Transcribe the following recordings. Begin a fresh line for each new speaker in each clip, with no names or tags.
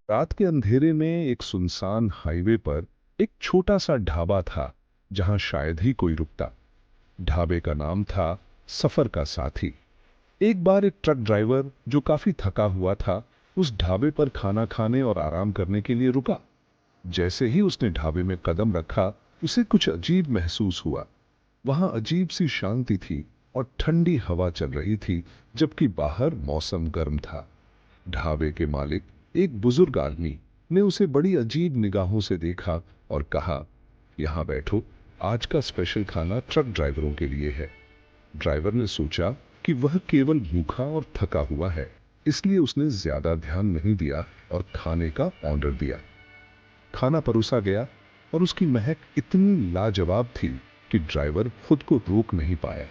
रात के अंधेरे में एक सुनसान हाईवे पर एक छोटा सा ढाबा था जहां शायद ही कोई रुकता। ढाबे का नाम था सफर का साथी। एक बार एक ट्रक ड्राइवर जो काफी थका हुआ था उस ढाबे पर खाना खाने और आराम करने के लिए रुका। जैसे ही उसने ढाबे में कदम रखा उसे कुछ अजीब महसूस हुआ। वहां अजीब सी शांति थी और ठंडी हवा चल रही थी, जबकि बाहर मौसम गर्म था। ढाबे के मालिक, एक बुजुर्ग आदमी, ने उसे बड़ी अजीब निगाहों से देखा और कहा, यहाँ बैठो, आज का स्पेशल खाना ट्रक ड्राइवरों के लिए है। ड्राइवर ने सोचा कि वह केवल भूखा और थका हुआ है, इसलिए उसने ज्यादा ध्यान नहीं दिया और खाने का ऑर्डर दिया। खाना परोसा गया और उसकी महक इतनी लाजवाब थी कि ड्राइवर खुद को रोक नहीं पाया।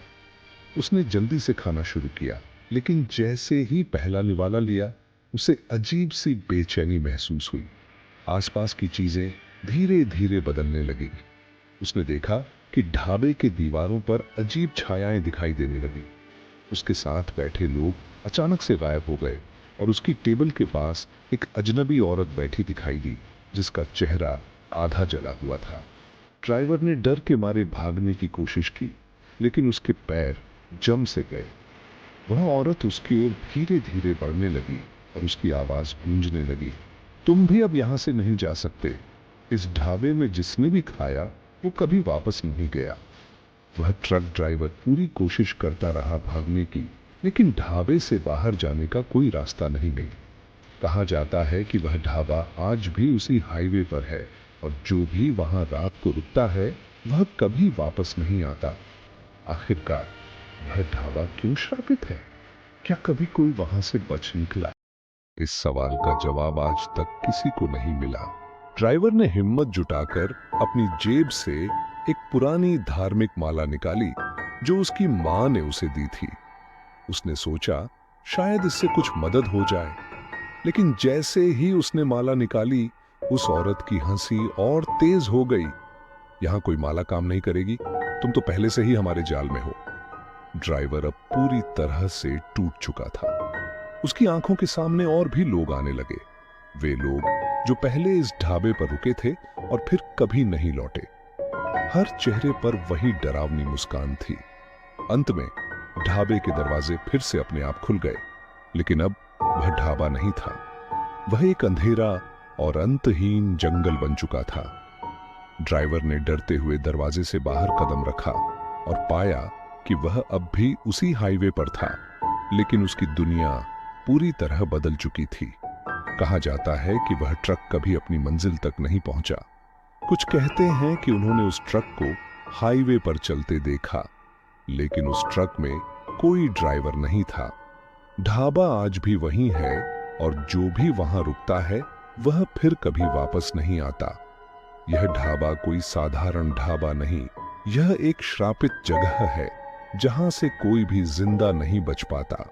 उसने जल्दी से खाना शुरू किया, लेकिन जैसे ही पहला निवाला लिया उसे अजीब सी बेचैनी महसूस हुई। आसपास की चीजें धीरे धीरे बदलने लगी। उसने देखा कि ढाबे के दीवारों पर अजीब छायाएं दिखाई देने लगी। उसके साथ बैठे लोग अचानक से गायब हो गए और उसकी टेबल के पास एक अजनबी औरत बैठी दिखाई दी, जिसका चेहरा आधा जला हुआ था। ड्राइवर ने डर के मारे भागने की कोशिश की, लेकिन उसके पैर जम से गए। वह औरत उसकी ओर धीरे धीरे बढ़ने लगी और उसकी आवाज गूंजने लगी, तुम भी अब यहां से नहीं जा सकते। इस ढाबे में जिसने भी खाया वो कभी वापस नहीं गया। वह ट्रक ड्राइवर पूरी कोशिश करता रहा भागने की, लेकिन ढाबे से बाहर जाने का कोई रास्ता नहीं मिला। कहा जाता है कि वह ढाबा आज भी उसी हाईवे पर है और जो भी वहां रात को रुकता है वह कभी वापस नहीं आता। आखिरकार वह ढाबा क्यों श्रापित है? क्या कभी कोई वहां से बच निकला? इस सवाल का जवाब आज तक किसी को नहीं मिला। ड्राइवर ने हिम्मत जुटाकर अपनी जेब से एक पुरानी धार्मिक माला निकाली जो उसकी मां ने उसे दी थी। उसने सोचा शायद इससे कुछ मदद हो जाए, लेकिन जैसे ही उसने माला निकाली उस औरत की हंसी और तेज हो गई। यहां कोई माला काम नहीं करेगी, तुम तो पहले से ही हमारे जाल में हो। ड्राइवर अब पूरी तरह से टूट चुका था। उसकी आंखों के सामने और भी लोग आने लगे, वे लोग जो पहले इस ढाबे पर रुके थे और फिर कभी नहीं लौटे। हर चेहरे पर वही डरावनी मुस्कान थी। अंत में ढाबे के दरवाजे फिर से अपने आप खुल गए, लेकिन अब वह ढाबा नहीं था, वह एक अंधेरा और अंतहीन जंगल बन चुका था। ड्राइवर ने डरते हुए दरवाजे से बाहर कदम रखा और पाया कि वह अब भी उसी हाईवे पर था, लेकिन उसकी दुनिया पूरी तरह बदल चुकी थी। कहा जाता है कि वह ट्रक कभी अपनी मंजिल तक नहीं पहुंचा। कुछ कहते हैं कि उन्होंने उस ट्रक को हाईवे पर चलते देखा, लेकिन उस ट्रक में कोई ड्राइवर नहीं था। ढाबा आज भी वही है और जो भी वहां रुकता है वह फिर कभी वापस नहीं आता। यह ढाबा कोई साधारण ढाबा नहीं, यह एक श्रापित जगह है जहां से कोई भी जिंदा नहीं बच पाता।